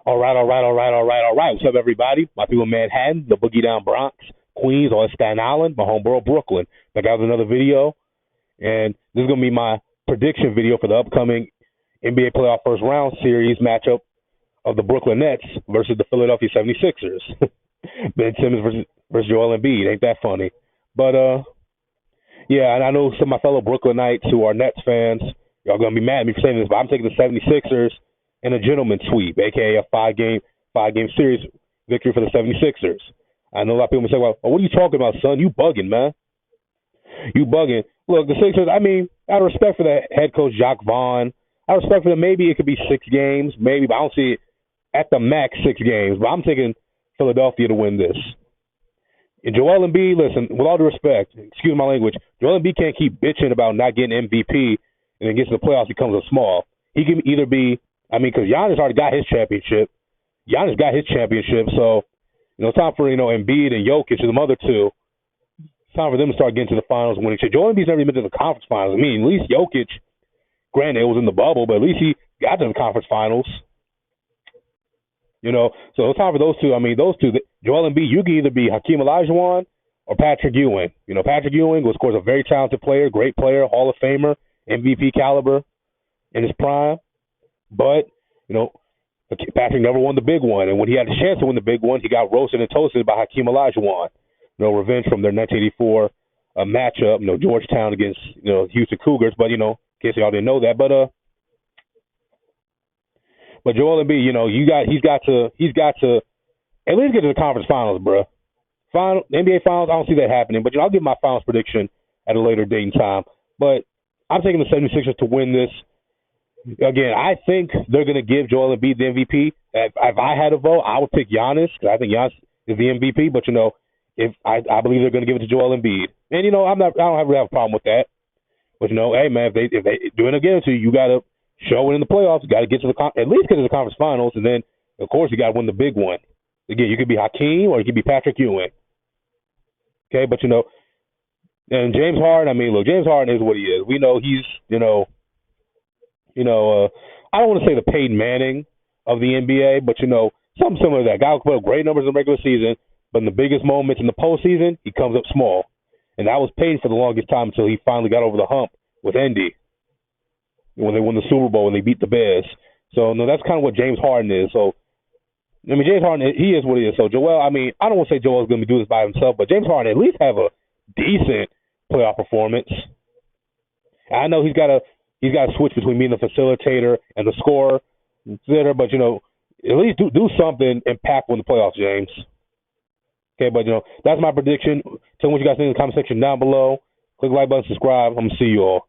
All right. What's up, everybody? My people in Manhattan, the Boogie Down Bronx, Queens, or Staten Island, my homeborough, Brooklyn. Back out with another video, and this is going to be my prediction video for the upcoming NBA playoff first round series matchup of the Brooklyn Nets versus the Philadelphia 76ers. Ben Simmons versus Joel Embiid. Ain't that funny? But, yeah, and I know some of my fellow Brooklynites who are Nets fans, y'all going to be mad at me for saying this, but I'm taking the 76ers in a gentleman's sweep, a.k.a. a five-game series victory for the 76ers. I know a lot of people say, well, what are you talking about, son? You bugging, man. You bugging. Look, the Sixers, I mean, out of respect for the head coach, Jacques Vaughn, out of respect for them, maybe it could be 6 games, maybe, but I don't see it at the max 6 games. But I'm taking Philadelphia to win this. And Joel Embiid, listen, with all due respect, excuse my language, Joel Embiid can't keep bitching about not getting MVP and then gets to the playoffs, becomes a small. He can either be, because Giannis already got his championship. So, it's time for, Embiid and Jokic and the other two. It's time for them to start getting to the finals and winning shit. Joel Embiid's never even been to the conference finals. At least Jokic, granted, it was in the bubble, but at least he got to the conference finals. So it's time for those two. Those two, Joel Embiid, you can either be Hakeem Olajuwon or Patrick Ewing. Patrick Ewing was, of course, a very talented player, great player, Hall of Famer, MVP caliber in his prime. But, Patrick never won the big one. And when he had a chance to win the big one, he got roasted and toasted by Hakeem Olajuwon. Revenge from their 1984 matchup, Georgetown against, Houston Cougars. But, in case y'all didn't know that. But Joel Embiid, he's got to at least get to the conference finals, bro. NBA finals, I don't see that happening. But, I'll give my finals prediction at a later date and time. But I'm taking the 76ers to win this. Again, I think they're going to give Joel Embiid the MVP. If I had a vote, I would pick Giannis because I think Giannis is the MVP. But if I believe they're going to give it to Joel Embiid, and I don't really have a problem with that. But hey man, if they do it again to you, you got to show it in the playoffs. You got to get to at least get to the conference finals, and then of course you got to win the big one. Again, you could be Hakeem or you could be Patrick Ewing. Okay, but and James Harden. Look, James Harden is what he is. We know he's I don't want to say the Peyton Manning of the NBA, but something similar to that. Guy who put up great numbers in the regular season, but in the biggest moments in the postseason, he comes up small. And that was Peyton for the longest time until he finally got over the hump with Indy when they won the Super Bowl and they beat the Bears. So no, that's kind of what James Harden is. So James Harden, he is what he is. So Joel, I don't want to say Joel's going to be doing this by himself, but James Harden at least have a decent playoff performance. I know he's got to switch between being the facilitator and the scorer, but at least do something impactful in the playoffs, James. Okay, but that's my prediction. Tell me what you guys think in the comment section down below. Click the like button, subscribe. I'm gonna see you all.